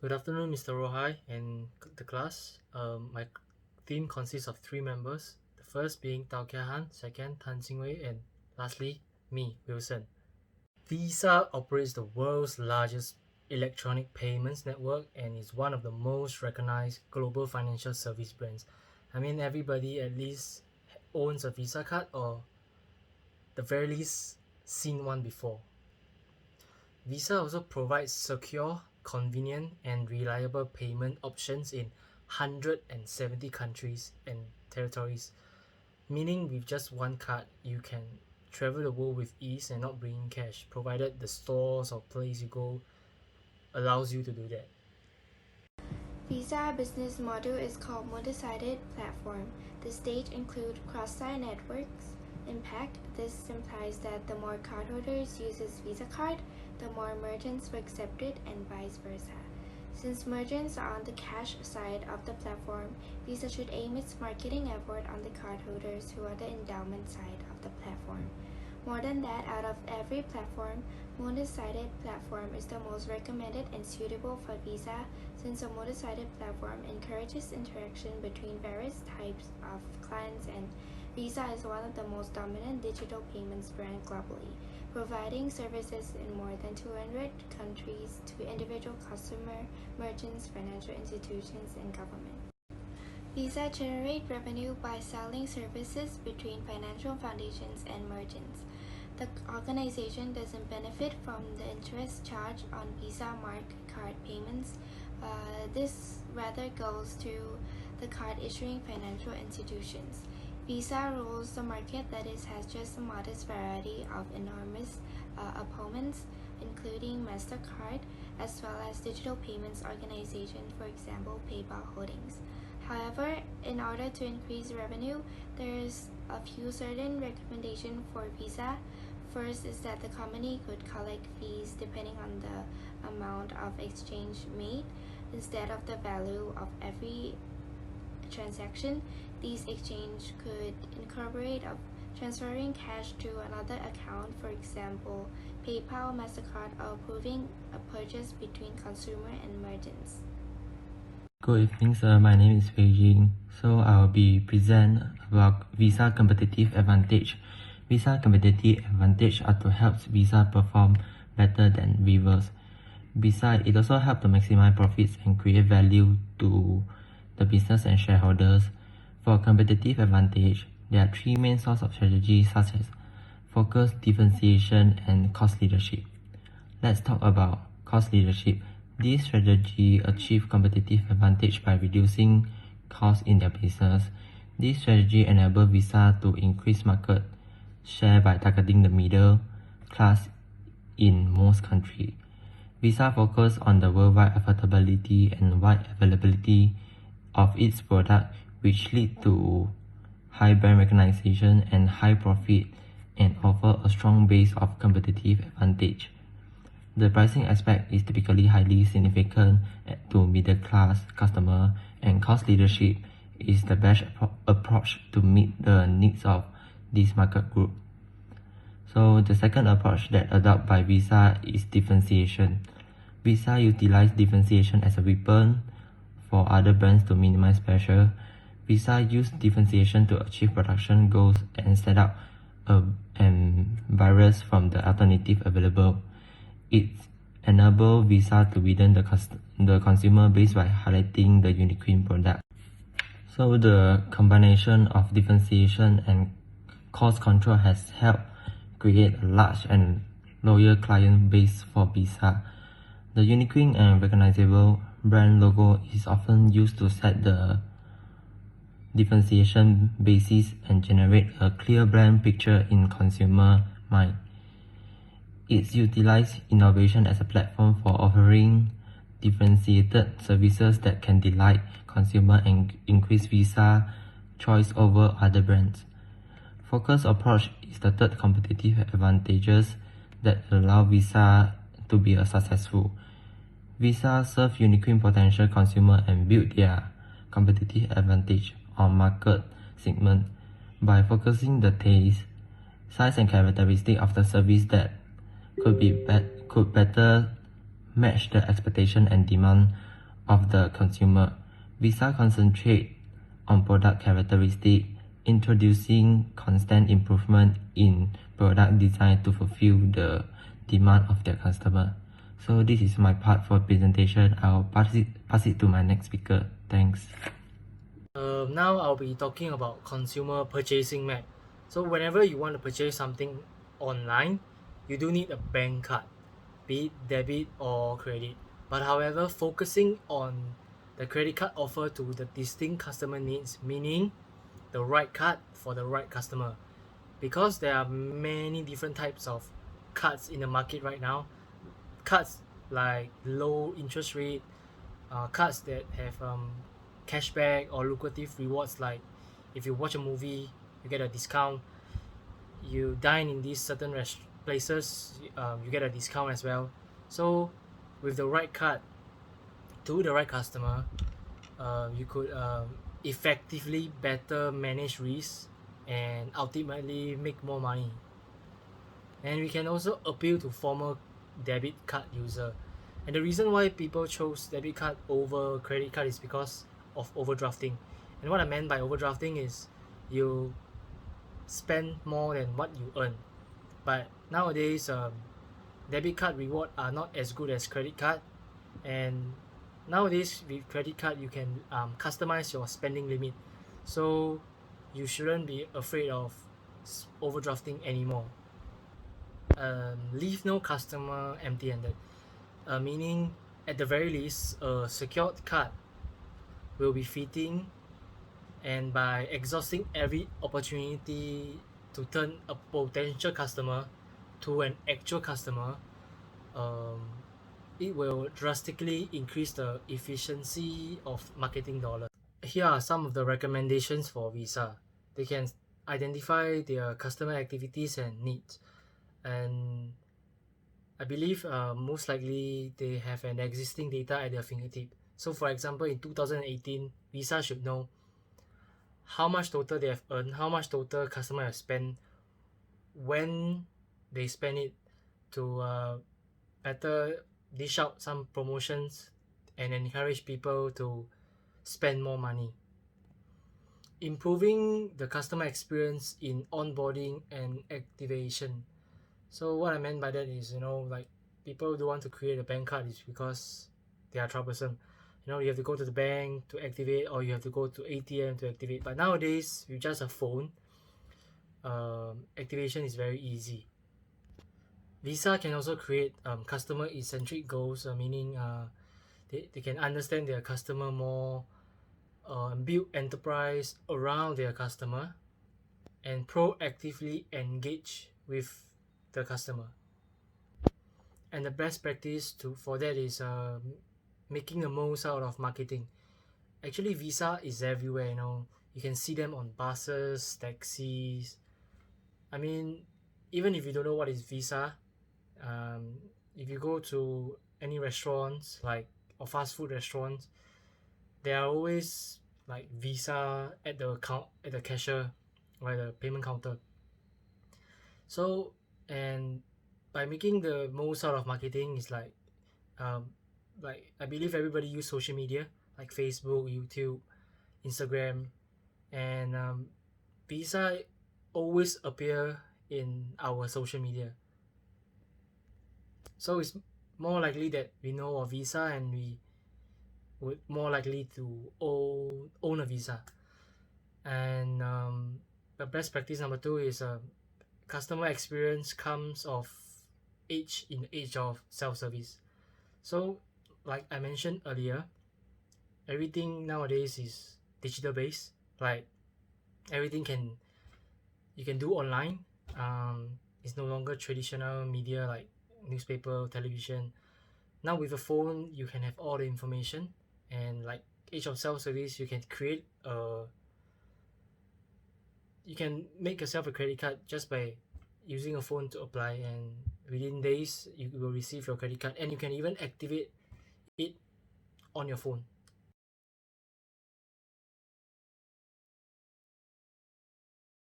Good afternoon, Mr. Rohai and the class. My team consists of three members. The first being Tao Kia Han, second Tan Xing Wei, and lastly me, Wilson. Visa operates the world's largest electronic payments network and is one of the most recognized global financial service brands. I mean, everybody at least owns a Visa card or the very least seen one before. Visa also provides secure, convenient, and reliable payment options in 170 countries and territories, meaning with just one card, you can travel the world with ease and not bringing cash, provided the stores or place you go allows you to do that. Visa business model is called multi-sided platform. The stage include cross-site networks impact. This implies that the more cardholders uses Visa card, the more merchants will accept it and vice versa. Since merchants are on the cash side of the platform, Visa should aim its marketing effort on the cardholders who are the endowment side of the platform. More than that, out of every platform, multi-sided platform is the most recommended and suitable for Visa since a multi-sided platform encourages interaction between various types of clients and Visa is one of the most dominant digital payments brand globally, providing services in more than 200 countries to individual customer, merchants, financial institutions, and government. Visa generate revenue by selling services between financial foundations and merchants. The organization doesn't benefit from the interest charged on Visa Mark card payments. This rather goes to the card issuing financial institutions. Visa rules the market that it has just a modest variety of enormous opponents, including MasterCard, as well as digital payments organization, for example, PayPal Holdings. However, in order to increase revenue, there is a few certain recommendations for Visa. First is that the company could collect fees depending on the amount of exchange made instead of the value of every transaction. These exchange could incorporate of transferring cash to another account, for example, PayPal, MasterCard, or approving a purchase between consumer and merchants. Good evening, sir. My name is Wei Jing. So I will be present about Visa competitive advantage. Visa competitive advantage are to help Visa perform better than rivals. Besides, it also helps to maximize profits and create value to the business and shareholders. For competitive advantage, there are three main sources of strategy such as focus, differentiation, and cost leadership. Let's talk about cost leadership. This strategy achieves competitive advantage by reducing costs in their business. This strategy enables Visa to increase market share by targeting the middle class in most countries. Visa focuses on the worldwide affordability and wide availability of its product, which lead to high brand recognition and high profit and offer a strong base of competitive advantage. The pricing aspect is typically highly significant to middle-class customer, and cost leadership is the best approach to meet the needs of this market group. So the second approach that adopted by Visa is differentiation. Visa utilizes differentiation as a weapon for other brands to minimize pressure. Visa used differentiation to achieve production goals and set up and barriers from the alternative available. It enables Visa to widen the consumer base by highlighting the unique product. So the combination of differentiation and cost control has helped create a large and loyal client base for Visa. The unique and recognizable brand logo is often used to set the differentiation basis and generate a clear brand picture in consumer mind. It utilizes innovation as a platform for offering differentiated services that can delight consumers and increase Visa choice over other brands. Focused approach is the third competitive advantages that allow Visa to be successful. Visa serve unique potential consumer and build their competitive advantage on market segment by focusing the taste, size and characteristic of the service that could better match the expectation and demand of the consumer. Visa concentrate on product characteristic, introducing constant improvement in product design to fulfill the demand of their customer. So this is my part for presentation. I'll pass it to my next speaker. Thanks. Now I'll be talking about consumer purchasing map. So whenever you want to purchase something online, you do need a bank card, be it debit or credit. But however, focusing on the credit card offer to the distinct customer needs, meaning the right card for the right customer. Because there are many different types of cards in the market right now. Cards like low interest rate, cards that have cashback or lucrative rewards, like if you watch a movie you get a discount, you dine in these certain places, you get a discount as well. So with the right card to the right customer, you could effectively better manage risks and ultimately make more money. And we can also appeal to former debit card user. And the reason why people chose debit card over credit card is because of overdrafting. And what I meant by overdrafting is you spend more than what you earn. But nowadays, debit card reward are not as good as credit card. And nowadays with credit card you can customize your spending limit. So you shouldn't be afraid of overdrafting anymore. Leave no customer empty-handed, meaning at the very least a secured card will be fitting, and by exhausting every opportunity to turn a potential customer to an actual customer, it will drastically increase the efficiency of marketing dollars. Here are some of the recommendations for Visa. They can identify their customer activities and needs, and I believe most likely they have an existing data at their fingertip. So for example, in 2018, Visa should know how much total they have earned, how much total customer have spent, when they spend it, to better dish out some promotions and encourage people to spend more money. Improving the customer experience in onboarding and activation. So what I meant by that is, like people don't want to create a bank card is because they are troublesome. You have to go to the bank to activate, or you have to go to ATM to activate. But nowadays, with just a phone, activation is very easy. Visa can also create customer-centric goals, meaning they can understand their customer more, build enterprise around their customer, and proactively engage with the customer. And the best practice for that is making the most out of marketing. Actually, Visa is everywhere. You can see them on buses, taxis. I mean, even if you don't know what is Visa, if you go to any restaurants, like or fast food restaurants, there are always like Visa at the cashier or at the payment counter. So, and by making the most out of marketing is like I believe everybody use social media like Facebook, YouTube, Instagram, and Visa always appear in our social media. So it's more likely that we know of Visa, and we would more likely to own a Visa. And the best practice number 2 is customer experience comes of age in the age of self-service. So like I mentioned earlier, everything nowadays is digital based. Like everything you can do online. It's no longer traditional media like newspaper, television. Now with a phone you can have all the information, and like age of self-service, you can you can make yourself a credit card just by using a phone to apply, and within days you will receive your credit card, and you can even activate it on your phone.